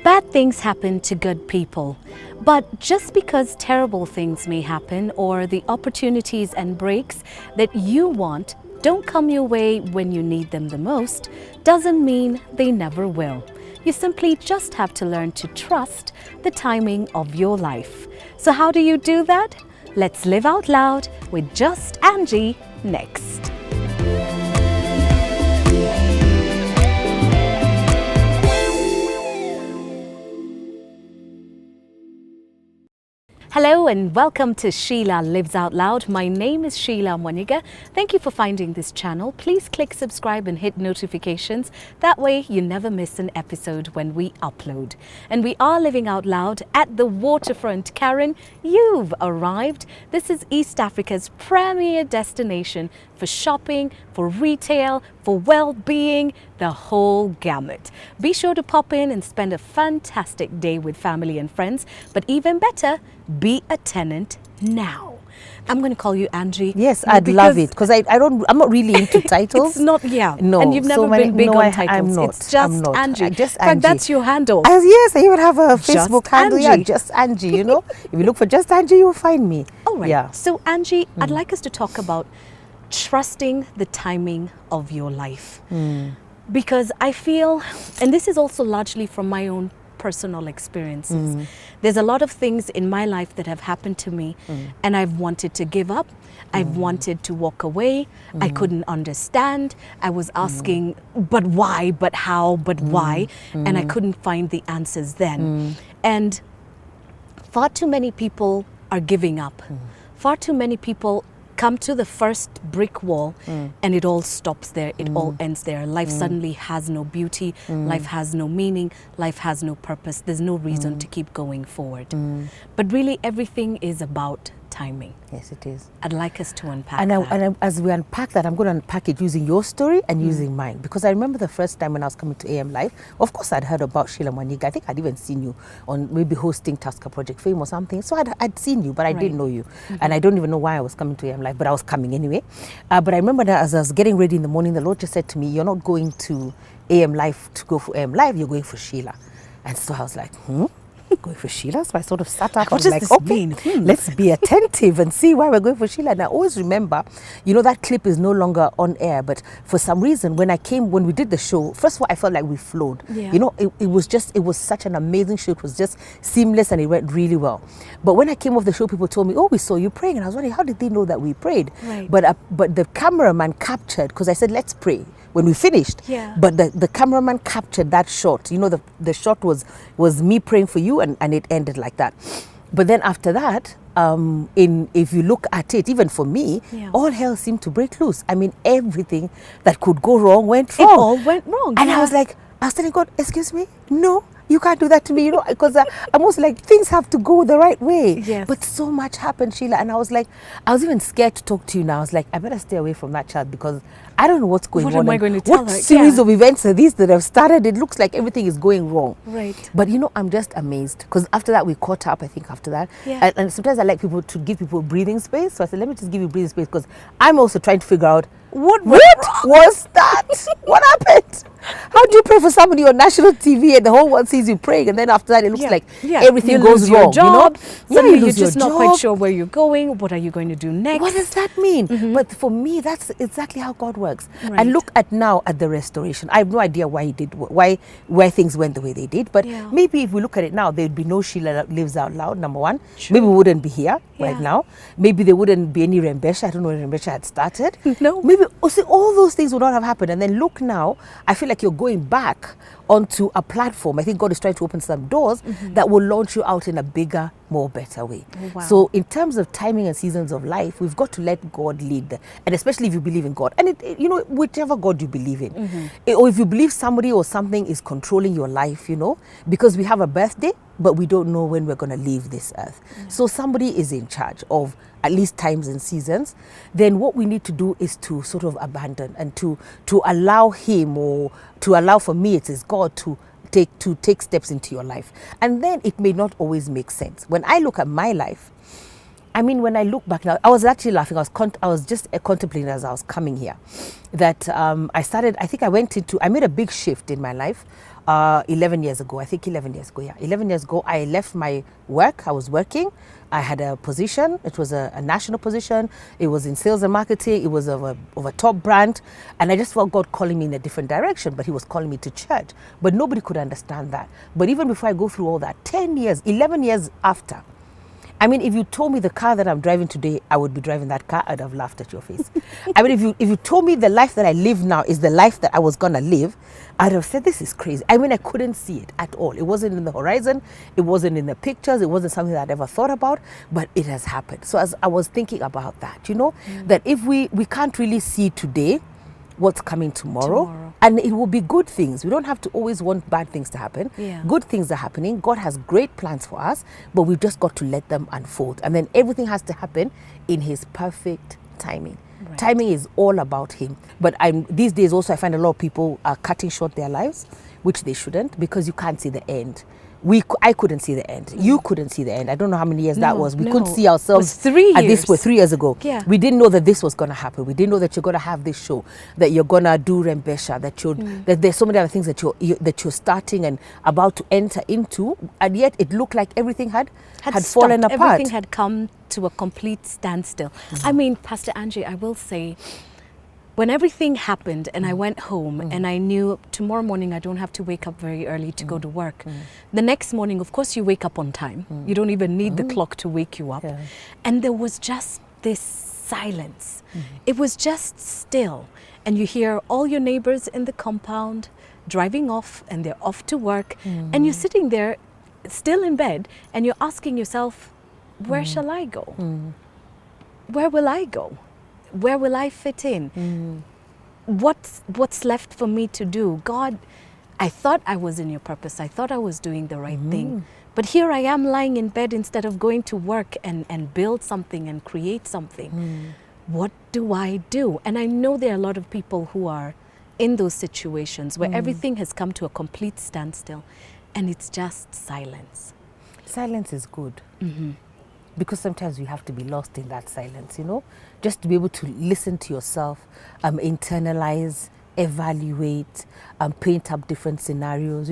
Bad things happen to good people, but just because terrible things may happen or the opportunities and breaks that you want don't come your way when you need them the most, doesn't mean they never will. You simply just have to learn to trust the timing of your life. So how do you do that? Let's live out loud with Just Angie next. Hello and welcome to Sheila Lives Out Loud. My name is Sheila Mwaniga. Thank you for finding this channel. Please click subscribe and hit notifications. That way you never miss an episode when we upload. And we are living out loud at the waterfront. Karen, you've arrived. This is East Africa's premier destination for shopping, for retail, for well-being, the whole gamut. Be sure to pop in and spend a fantastic day with family and friends, but even better, be a tenant now. I'm going to call you Angie. Yes, I'd love it because I'm not really into titles. It's not, yeah. No. And you've never been big on titles. I'm not. It's just Angie. Just In fact, that's your handle. Yes, I even have a Facebook handle. Angie. Yeah, Just Angie, you know. If you look for Just Angie, you'll find me. All right. Yeah. So Angie, I'd like us to talk about trusting the timing of your life. Because I feel, and this is also largely from my own personal experiences, there's a lot of things in my life that have happened to me and I've wanted to give up. I've wanted to walk away. I couldn't understand. I was asking, but why, but how, but why? And I couldn't find the answers then. And far too many people are giving up. Far too many people come to the first brick wall and it all stops there. It all ends there. Life suddenly has no beauty. Life has no meaning. Life has no purpose. There's no reason to keep going forward. But really everything is about timing. Yes, it is. I'd like us to unpack And that. as we unpack that, I'm going to unpack it using your story and using mine. Because I remember the first time when I was coming to AM Live, of course I'd heard about Sheila Mwaniga. I think I'd even seen you on maybe hosting Tasker Project Fame or something. So I'd seen you, but I didn't know you. And I don't even know why I was coming to AM Live, but I was coming anyway. But I remember that as I was getting ready in the morning, the Lord just said to me, you're not going to AM Live to go for AM Live, you're going for Sheila. And so I was like, going for Sheila? So I sort of sat up and was like, okay, let's be attentive and see why we're going for Sheila. And I always remember, you know, that clip is no longer on air, but for some reason, when we did the show, first of all, I felt like we flowed. Yeah. You know, it was such an amazing show. It was just seamless and it went really well. But when I came off the show, people told me, oh, we saw you praying. And I was wondering, how did they know that we prayed? Right. But the cameraman captured, because I said, let's pray when we finished. Yeah. But the cameraman captured that shot. You know, the shot was me praying for you and it ended like that. But then after that, if you look at it, even for me, all hell seemed to break loose. I mean, everything that could go wrong went wrong. It all went wrong. And I was telling God, excuse me, no, you can't do that to me, you know, because I'm also like, things have to go the right way. Yes. But so much happened, Sheila. And I was even scared to talk to you now. I was like, I better stay away from that child because I don't know what's going on. What am I going to tell her? What series of events are these that have started? It looks like everything is going wrong. Right. But you know, I'm just amazed because after that, we caught up, I think, after that. Yeah. And sometimes I like people to give people breathing space. So I said, let me just give you breathing space because I'm also trying to figure out what was that? What happened? How do you pray for somebody on national TV and the whole world sees you praying, and then after that it looks like everything you goes lose wrong? Your job. You know? Suddenly you're just not quite sure where you're going. What are you going to do next? What does that mean? But for me, that's exactly how God works. Right. And look at now at the restoration. I have no idea why why things went the way they did. But maybe if we look at it now, there'd be no Sheila Lives Out Loud, number one. True. Maybe we wouldn't be here right now. Maybe there wouldn't be any Rembesha. I don't know when Rembesha had started. No. Maybe all those things would not have happened. And then look now, I feel like you're going back onto a platform. I think God is trying to open some doors that will launch you out in a bigger, more better way. Wow. So in terms of timing and seasons of life, we've got to let God lead, and especially if you believe in God, and you know, whichever God you believe in, or if you believe somebody or something is controlling your life, you know, because we have a birthday, but we don't know when we're going to leave this earth. So somebody is in charge of at least times and seasons. Then what we need to do is to sort of abandon and to allow him, or to allow, for me it is God, to take steps into your life. And then it may not always make sense. When I look at my life, I mean, when I look back now, I was actually laughing. I was just contemplating as I was coming here that I made a big shift in my life 11 years ago. I think 11 years ago, yeah. 11 years ago, I left my work. I was working. I had a position. It was a national position. It was in sales and marketing. It was of a top brand. And I just felt God calling me in a different direction, but he was calling me to church. But nobody could understand that. But even before I go through all that, 10 years, 11 years after, I mean, if you told me the car that I'm driving today, I would be driving that car, I'd have laughed at your face. I mean, if you told me the life that I live now is the life that I was going to live, I'd have said, this is crazy. I mean, I couldn't see it at all. It wasn't in the horizon. It wasn't in the pictures. It wasn't something that I'd ever thought about, but it has happened. So as I was thinking about that, that if we can't really see today what's coming tomorrow, and it will be good things. We don't have to always want bad things to happen. Yeah. Good things are happening. God has great plans for us, but we've just got to let them unfold. And then everything has to happen in his perfect timing. Right. Timing is all about him. But these days also I find a lot of people are cutting short their lives, which they shouldn't, because you can't see the end. I couldn't see the end. You couldn't see the end. I don't know how many years that was. We couldn't see ourselves. It was 3 years. At this point, 3 years ago. Yeah. We didn't know that this was going to happen. We didn't know that you're going to have this show, that you're going to do Rembesha, that there's so many other things that you're starting and about to enter into, and yet it looked like everything had fallen apart. Everything had come to a complete standstill. I mean, Pastor Angie, I will say, when everything happened and I went home and I knew tomorrow morning I don't have to wake up very early to go to work. The next morning, of course, you wake up on time. You don't even need the clock to wake you up. Yeah. And there was just this silence. It was just still. And you hear all your neighbors in the compound driving off and they're off to work. And you're sitting there still in bed and you're asking yourself, where shall I go? Where will I go? Where will I fit in? What's left for me to do? God, I thought I was in your purpose. I thought I was doing the right thing. But here I am lying in bed instead of going to work and build something and create something. What do I do? And I know there are a lot of people who are in those situations where everything has come to a complete standstill and it's just silence. Silence is good. Because sometimes you have to be lost in that silence, just to be able to listen to yourself, internalize, evaluate, paint up different scenarios,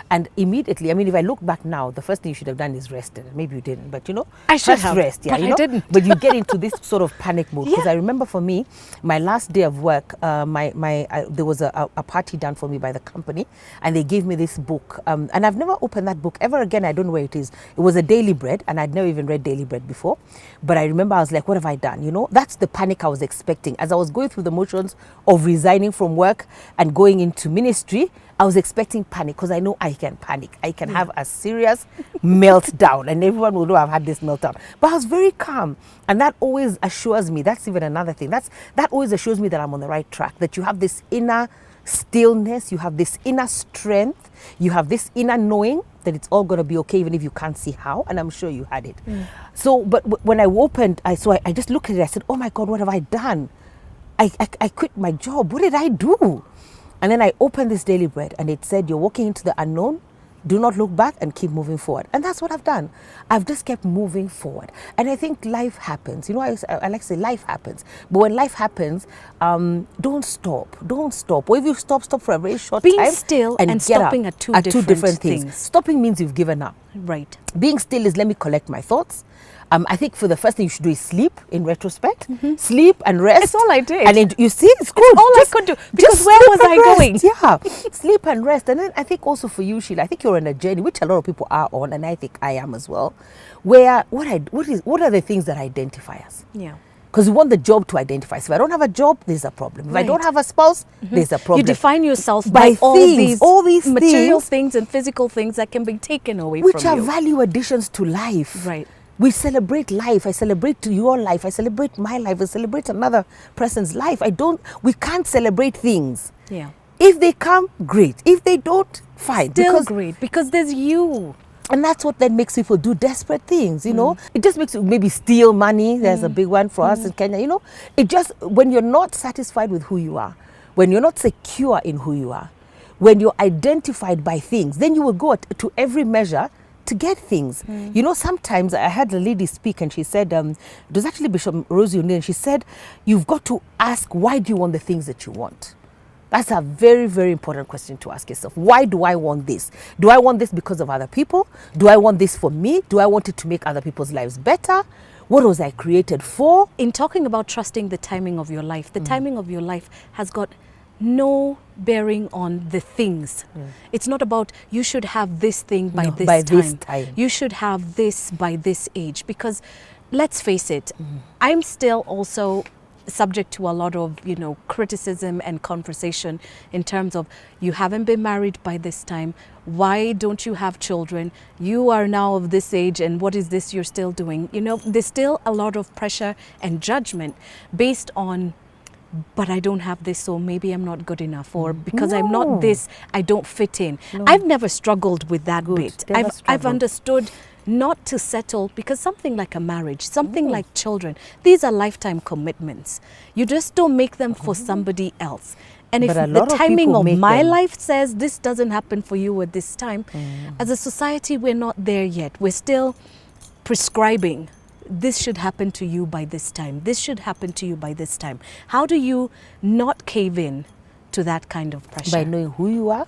and immediately, I mean, if I look back now, the first thing you should have done is rested. Maybe you didn't, but I should have rest, but I didn't. But you get into this sort of panic mode, because I remember for me, my last day of work, there was a party done for me by the company, and they gave me this book, and I've never opened that book ever again. I don't know where it is. It was a Daily Bread, and I'd never even read Daily Bread before, but I remember I was like, what have I done? That's the panic I was expecting. As I was going through the motions of resigning from work and going into ministry, I was expecting panic, because I know I can panic. I can have a serious meltdown, and everyone will know I've had this meltdown. But I was very calm, and that always assures me, that's even another thing, that always assures me that I'm on the right track, that you have this inner stillness, you have this inner strength, you have this inner knowing that it's all going to be okay, even if you can't see how, and I'm sure you had it. So, but when I opened, I just looked at it, I said, oh my God, what have I done? I quit my job. What did I do? And then I opened this Daily Bread and it said, you're walking into the unknown. Do not look back and keep moving forward. And that's what I've done. I've just kept moving forward. And I think life happens. I like to say life happens. But when life happens, don't stop. Don't stop. Or if you stop for a very short time. Being still and stopping are two different things. Stopping means you've given up. Right. Being still is, let me collect my thoughts. I think for the first thing you should do is sleep, in retrospect. Sleep and rest. That's all I did. And you see, it's good. It's all I could do. Because where was I going? Yeah, sleep and rest. And then I think also for you, Sheila, I think you're on a journey, which a lot of people are on, and I think I am as well, where what are the things that identify us? Yeah. Because we want the job to identify. So if I don't have a job, there's a problem. If I don't have a spouse, there's a problem. You define yourself by all these material things and physical things that can be taken away from you. Which are value additions to life. Right. We celebrate life. I celebrate your life. I celebrate my life. I celebrate another person's life. We can't celebrate things. Yeah. If they come, great. If they don't, fine. Still great, because there's you. And that's what then makes people do desperate things, It just makes you maybe steal money. There's a big one for us in Kenya, It just, when you're not satisfied with who you are, when you're not secure in who you are, when you're identified by things, then you will go to every measure to get things. Sometimes I had a lady speak and she said, it was actually Bishop Rosie O'Neill, and she said, you've got to ask, why do you want the things that you want? That's a very, very important question to ask yourself. Why do I want this? Do I want this because of other people? Do I want this for me? Do I want it to make other people's lives better? What was I created for? In talking about trusting the timing of your life, the timing of your life has got no bearing on the things. It's not about you should have this thing by this time. You should have this by this age. Because let's face it, I'm still also subject to a lot of, you know, criticism and conversation in terms of you haven't been married by this time. Why don't you have children? You are now of this age, and what is this you're still doing? You know, there's still a lot of pressure and judgment based on, but I don't have this, so maybe I'm not good enough, or because I'm not this, I don't fit in. I've never struggled with that bit. I've understood not to settle, because something like a marriage, something like children, these are lifetime commitments. You just don't make them for somebody else. And if the timing of my life says this doesn't happen for you at this time, as a society, we're not there yet. We're still prescribing, this should happen to you by this time. This should happen to you by this time. How do you not cave in to that kind of pressure? By knowing who you are,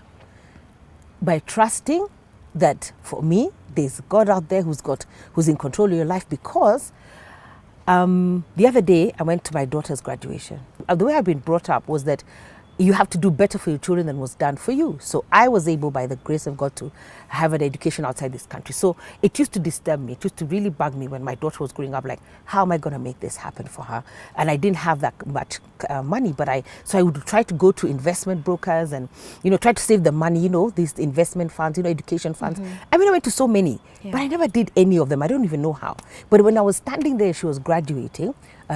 by trusting that, for me, there's God out there who's in control of your life. Because the other day I went to my daughter's graduation. The way I've been brought up was that you have to do better for your children than was done for you. So I was able, by the grace of God, to have an education outside this country. So it used to disturb me. It used to really bug me when my daughter was growing up, like, how am I going to make this happen for her? And I didn't have that much money, so I would try to go to investment brokers and, you know, try to save the money, you know, these investment funds, you know, education funds. I mean, I went to so many, but I never did any of them. I don't even know how. But when I was standing there, she was graduating.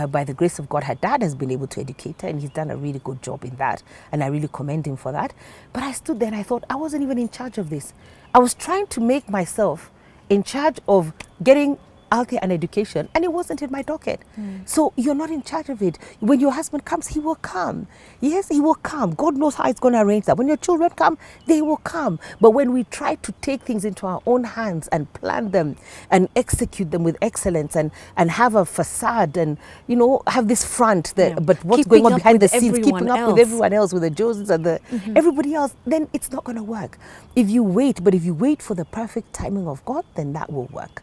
By the grace of God, her dad has been able to educate her, and he's done a really good job in that. And I really commend him for that. But I stood there and I thought, I wasn't even in charge of this. I was trying to make myself in charge of getting out there an education, and it wasn't in my docket. So you're not in charge of it. When your husband comes, he will come. Yes, he will come. God knows how it's going to arrange that. When your children come, they will come. But when we try to take things into our own hands and plan them and execute them with excellence and have a facade and, you know, have this front, but what's going on behind the scenes, keeping up with everyone else, with the Josephs and the everybody else, then it's not going to work. If you wait for the perfect timing of God, then that will work.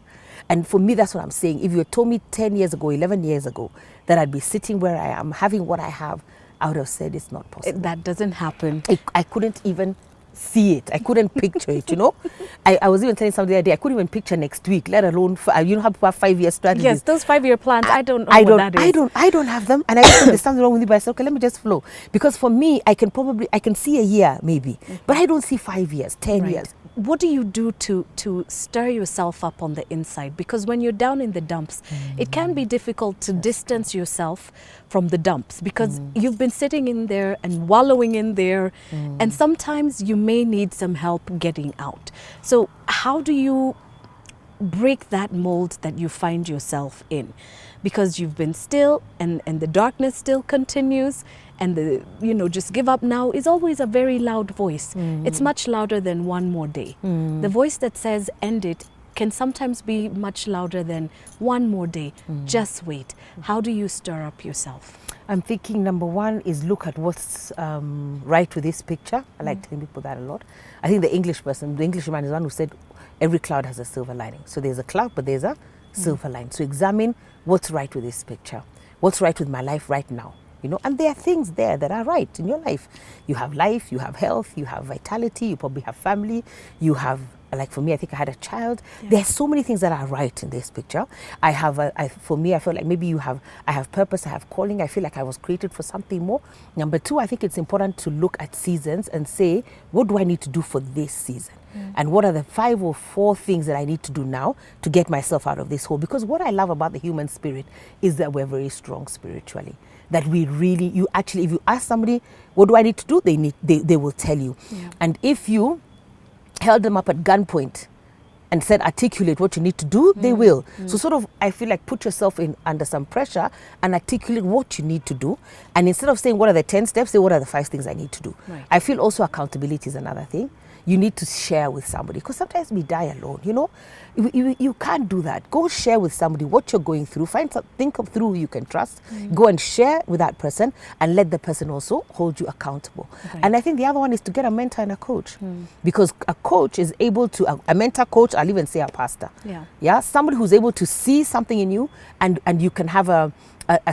And for me, that's what I'm saying. If you had told me 10 years ago, 11 years ago, that I'd be sitting where I am, having what I have, I would have said it's not possible. That doesn't happen. I couldn't even see it. I couldn't picture it, you know. I was even telling somebody the other day, I couldn't even picture next week, let alone, you know how people have 5-year strategies. Yes, those 5-year plans, I don't know what that is. I don't have them. And I just think there's something wrong with me, but I said, okay, let me just flow. Because for me, I can see a year maybe, but I don't see 5 years, 10 years. What do you do to stir yourself up on the inside? Because when you're down in the dumps, it can be difficult to distance yourself from the dumps, because you've been sitting in there and wallowing in there, and sometimes you may need some help getting out. So how do you break that mold that you find yourself in? Because you've been still, and the darkness still continues, and the, you know, just give up now is always a very loud voice. It's much louder than one more day. The voice that says end it can sometimes be much louder than one more day. Just wait. How do you stir up yourself? I'm thinking number one is look at what's right with this picture. I like telling people that a lot. I think the Englishman is one who said every cloud has a silver lining. So there's a cloud, but there's a silver line. So examine what's right with this picture. What's right with my life right now? You know, and there are things there that are right in your life. You have life, you have health, you have vitality, you probably have family, you have, like for me, I think I had a child. There are so many things that are right in this picture. For me, I feel like maybe I have purpose, I have calling, I feel like I was created for something more. Number two, I think it's important to look at seasons and say, what do I need to do for this season? And what are the 5 or 4 things that I need to do now to get myself out of this hole? Because what I love about the human spirit is that we're very strong spiritually. That we really, if you ask somebody, what do I need to do? They will tell you. And if you held them up at gunpoint and said, articulate what you need to do, they will. So sort of, I feel like put yourself under some pressure and articulate what you need to do. And instead of saying, what are the 10 steps, say, what are the 5 things I need to do? I feel also accountability is another thing. you need to share with somebody, because sometimes we die alone, you know. You can't do that. Go share with somebody what you're going through. Think of through who you can trust. Go and share with that person, and let the person also hold you accountable. Right. And I think the other one is to get a mentor and a coach, because a coach is able to, a mentor, coach, I'll even say a pastor. Yeah, somebody who's able to see something in you, and you can have a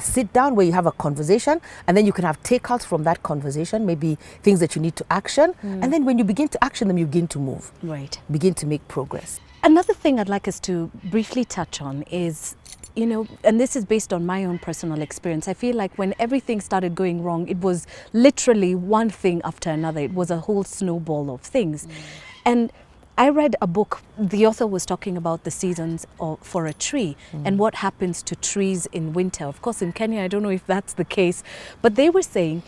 sit down where you have a conversation, and then you can have takeouts from that conversation, maybe things that you need to action. And then when you begin to action them, you begin to move. Right. Begin to make progress. Another thing I'd like us to briefly touch on is, you know, and this is based on my own personal experience. I feel like when everything started going wrong, it was literally one thing after another. It was a whole snowball of things. And I read a book, the author was talking about the seasons for a tree and what happens to trees in winter. Of course, in Kenya, I don't know if that's the case, but they were saying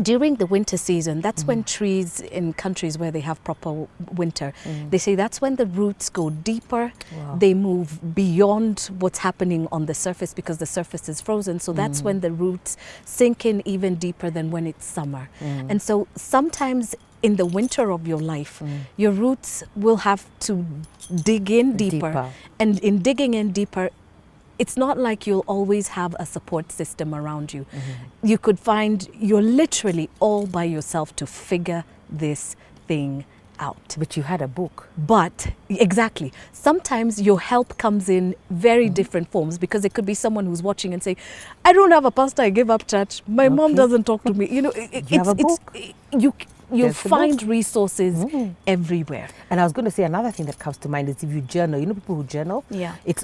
during the winter season, that's when trees in countries where they have proper winter, they say that's when the roots go deeper. They move beyond what's happening on the surface because the surface is frozen. So that's when the roots sink in even deeper than when it's summer. And so sometimes in the winter of your life, your roots will have to dig in deeper. And in digging in deeper, it's not like you'll always have a support system around you. You could find you're literally all by yourself to figure this thing out. But you had a book. But exactly. Sometimes your help comes in very different forms, because it could be someone who's watching and saying, I don't have a pastor, I gave up church. My mom doesn't talk to me. You know, You have a book. You'll There's the find book. resources everywhere. And I was going to say another thing that comes to mind is if you journal. You know, people who journal. Yeah. It's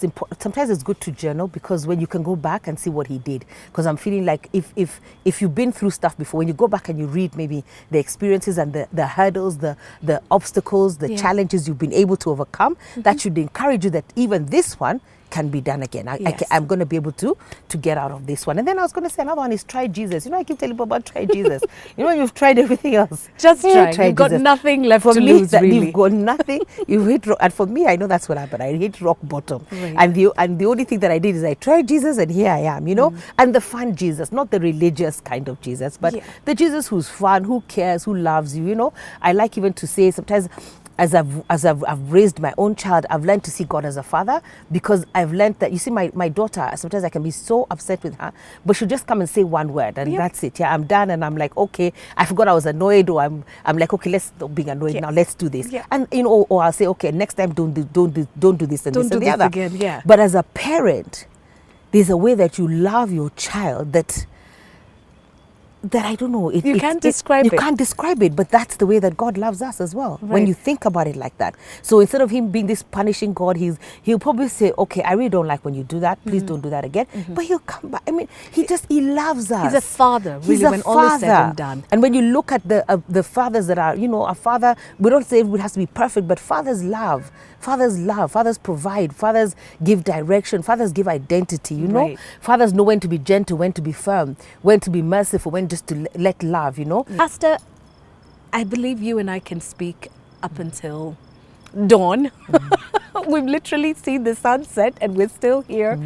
important. Sometimes it's good to journal, because when you can go back and see what he did. Because I'm feeling like if you've been through stuff before, when you go back and you read maybe the experiences and the hurdles, the obstacles, the challenges you've been able to overcome, that should encourage you that even this one can be done again. I'm going to be able to get out of this one. And then I was going to say another one is try Jesus. You know, I keep telling people about try Jesus. You know, you've tried everything else. Just try. You've got Jesus. nothing left For to me, lose, that really. you've got nothing. You've hit rock. And for me, I know that's what happened. I hit rock bottom. Right. And the only thing that I did is I tried Jesus, and here I am, you know. And the fun Jesus, not the religious kind of Jesus, but the Jesus who's fun, who cares, who loves you, you know. I like even to say sometimes, as I've raised my own child, I've learned to see God as a father, because I've learned that, you see, my daughter, sometimes I can be so upset with her, but she'll just come and say one word, and that's it. Yeah, I'm done, and I'm like, okay, I forgot I was annoyed, or I'm like, okay, let's stop being annoyed now, let's do this. And you know, or I'll say, okay, next time don't do this and Don't this do and the this other. again, yeah. But as a parent, there's a way that you love your child that I don't know. You can't describe it. You can't describe it, but that's the way that God loves us as well. Right. When you think about it like that. So instead of him being this punishing God, he'll probably say, okay, I really don't like when you do that. Please don't do that again. But he'll come back. I mean, he loves us. He's a father, really, He's a when father. all is said and done. And when you look at the fathers that are, you know, a father, we don't say it has to be perfect, but fathers love. Fathers love, fathers provide, fathers give direction, fathers give identity, you know. Right. Fathers know when to be gentle, when to be firm, when to be merciful, when just to let love, you know. Pastor, I believe you and I can speak up until dawn. We've literally seen the sunset and we're still here.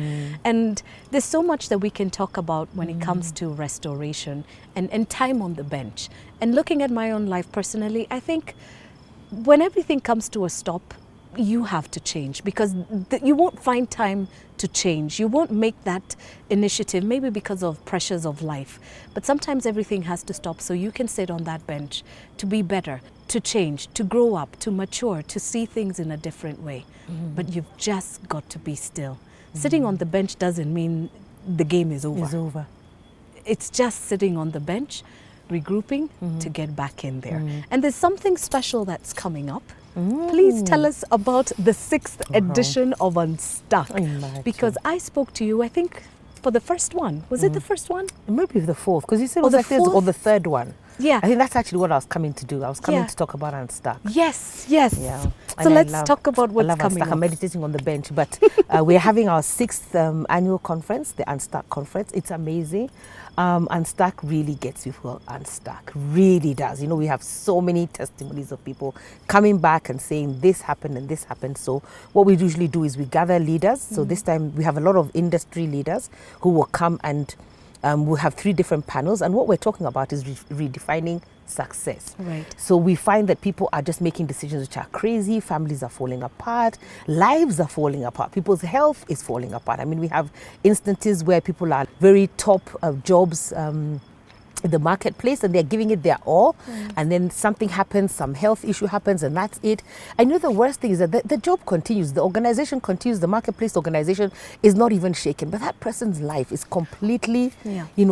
And there's so much that we can talk about when it comes to restoration and time on the bench. And looking at my own life personally, I think when everything comes to a stop, you have to change, because you won't find time to change. You won't make that initiative, maybe because of pressures of life. But sometimes everything has to stop so you can sit on that bench to be better, to change, to grow up, to mature, to see things in a different way. But you've just got to be still. Sitting on the bench doesn't mean the game is over. It's over. It's just sitting on the bench, regrouping to get back in there. And there's something special that's coming up. Please tell us about the 6th edition of Unstuck. Imagine. Because I spoke to you, I think, for the first one. Was it the first one? Maybe the 4th, because you said it Or was the like this, or 4th? the 3rd one. Yeah. I think that's actually what I was coming to do. I was coming Yeah. to talk about Unstuck. Yes, yes. Yeah. So And let's I love- talk about I what's love coming Unstuck. I'm up. meditating on the bench, but we're having our 6th annual conference, the Unstuck conference. It's amazing. Unstuck really gets people unstuck, really does. You know, we have so many testimonies of people coming back and saying this happened and this happened. So what we usually do is we gather leaders. So this time we have a lot of industry leaders who will come, and we'll have 3 different panels. And what we're talking about is redefining success. Right. So we find that people are just making decisions which are crazy, families are falling apart, lives are falling apart, people's health is falling apart. I mean, we have instances where people are very top of jobs in the marketplace and they're giving it their all, and then something happens, some health issue happens, and that's it. I know the worst thing is that the job continues, the organization continues, the marketplace organization is not even shaken, but that person's life is completely,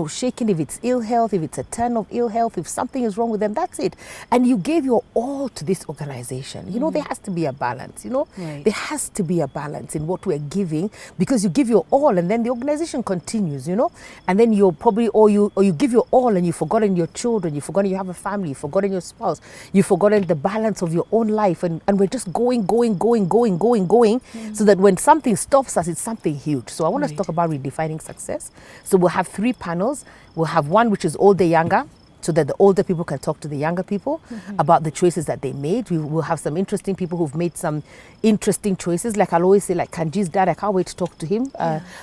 shaken. If it's ill health, if it's a turn of ill health, if something is wrong with them, that's it. And you gave your all to this organization. There has to be a balance, Right. There has to be a balance in what we're giving, because you give your all and then the organization continues, and then you're probably, or you give your all and you've forgotten your children, you've forgotten you have a family, you've forgotten your spouse, you've forgotten the balance of your own life, and we're just going, so that when something stops us, it's something huge. So I want us to talk about redefining success. So we'll have 3 panels. We'll have one which is older, younger, so that the older people can talk to the younger people about the choices that they made. We will have some interesting people who've made some interesting choices. Like I'll always say, like Kanji's dad, I can't wait to talk to him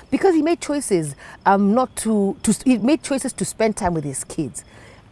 because he made choices he made choices to spend time with his kids.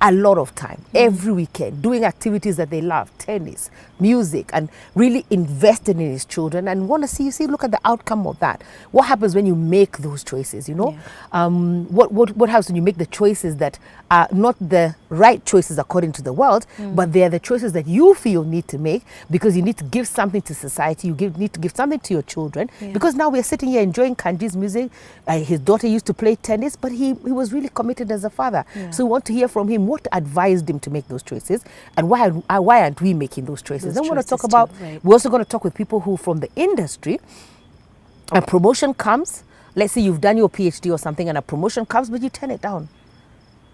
A lot of time, every weekend, doing activities that they love, tennis, music, and really invested in his children, and want to see, look at the outcome of that. What happens when you make those choices, What happens when you make the choices that are not the right choices according to the world, but they're the choices that you feel need to make because you need to give something to society, need to give something to your children, because now we're sitting here enjoying Kanji's music. His daughter used to play tennis, but he was really committed as a father. So we want to hear from him what advised him to make those choices, and why aren't we making those choices. Then we're going to talk about, we're also going to talk with people who from the industry, a promotion comes, let's say you've done your PhD or something and a promotion comes, but you turn it down.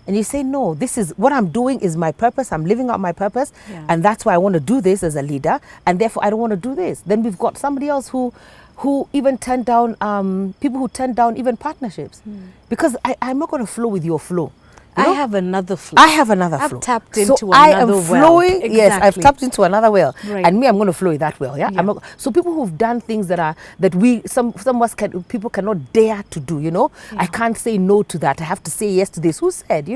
And you say, no, this is what I'm doing is my purpose. I'm living out my purpose. And that's why I want to do this as a leader. And therefore, I don't want to do this. Then we've got somebody else who even turned down, people who turned down even partnerships. Because I'm not going to flow with your flow. I have another flow. I've tapped into so another I am well. flowing. Exactly. Yes, I've tapped into another well, Right. and me, I'm going to flow with that well. Yeah. So people who've done things that some of us people cannot dare to do. I can't say no to that. I have to say yes to this. Who said?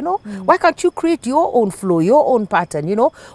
Why can't you create your own flow, your own pattern?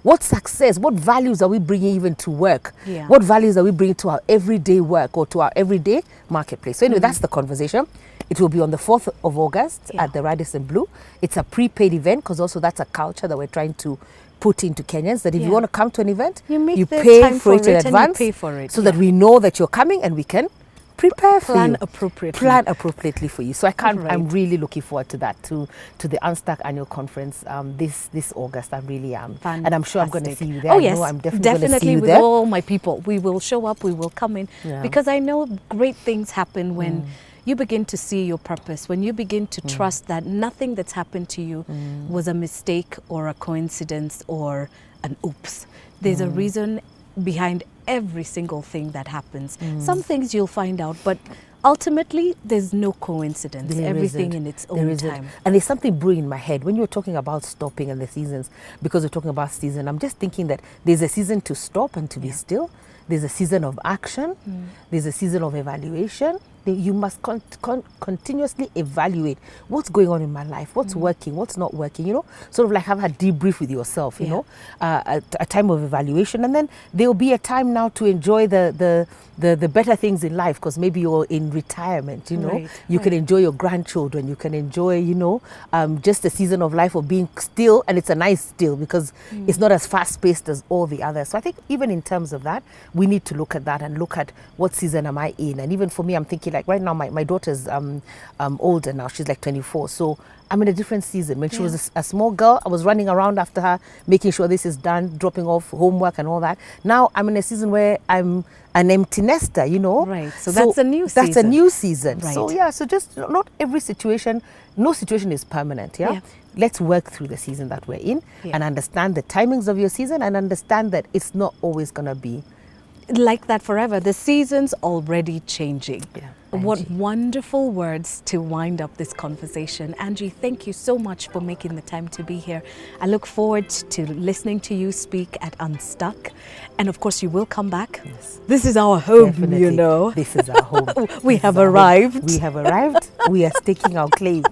What success? What values are we bringing even to work? What values are we bringing to our everyday work or to our everyday marketplace? So anyway, that's the conversation. It will be on the 4th of August at the Radisson Blu. It's a prepaid event because also that's a culture that we're trying to put into Kenyans, that if you want to come to an event, you pay for it in advance, pay for it, so that we know that you're coming and we can prepare for you. Plan appropriately for you. So I'm really looking forward to that, to the Unstuck annual conference this August. I really am. Fantastic. And I'm sure I'm going to see you there. Oh yes, I'm definitely going to see you with there. all my people. We will show up, we will come in, because I know great things happen when you begin to see your purpose, when you begin to trust that nothing that's happened to you was a mistake or a coincidence or an oops. There's a reason behind every single thing that happens. Some things you'll find out, but ultimately there's no coincidence. Everything in its own time. And there's something brewing in my head when you're talking about stopping and the seasons, because we're talking about season. I'm just thinking that there's a season to stop and to be still. There's a season of action. There's a season of evaluation. You must continuously evaluate what's going on in my life, what's working, what's not working, sort of like have a debrief with yourself, a time of evaluation. And then there'll be a time now to enjoy the better things in life, because maybe you're in retirement, you can enjoy your grandchildren, you can enjoy, just a season of life of being still, and it's a nice still because it's not as fast paced as all the others. So I think even in terms of that, we need to look at that and look at what season am I in. And even for me, I'm thinking like right now, my daughter's older now, she's like 24. So I'm in a different season. When she was a small girl, I was running around after her, making sure this is done, dropping off homework and all that. Now I'm in a season where I'm an empty nester, Right. So that's a new season. That's a new season. Right. So just not every situation, no situation is permanent. Let's work through the season that we're in and understand the timings of your season and understand that it's not always going to be like that forever. The season's already changing. What Angie. wonderful words to wind up this conversation. Angie, thank you so much for making the time to be here. I look forward to listening to you speak at Unstuck. And of course, you will come back. Yes. This is our home, Definitely. This is our home. We have arrived. We have arrived. We are staking our claim.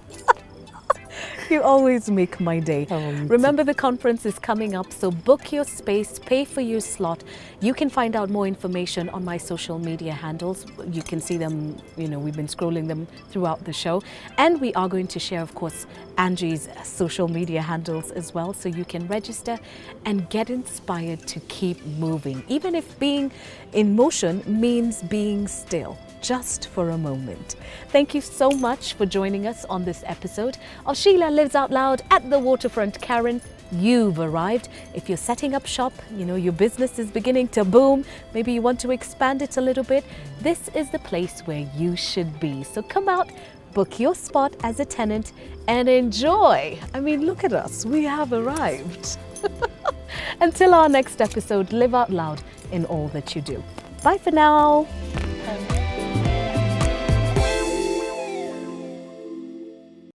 You always make my day. Oh, you Remember, the conference is coming up, so book your space, pay for your slot. You can find out more information on my social media handles. You can see them, we've been scrolling them throughout the show. And we are going to share, of course, Angie's social media handles as well, so you can register and get inspired to keep moving, even if being in motion means being still, just for a moment. Thank you so much for joining us on this episode of Sheila Lives Out Loud at the Waterfront. Karen, you've arrived. If you're setting up shop, your business is beginning to boom, maybe you want to expand it a little bit, this is the place where you should be. So come out, book your spot as a tenant and enjoy. I mean, look at us, we have arrived. Until our next episode, live out loud in all that you do. Bye for now.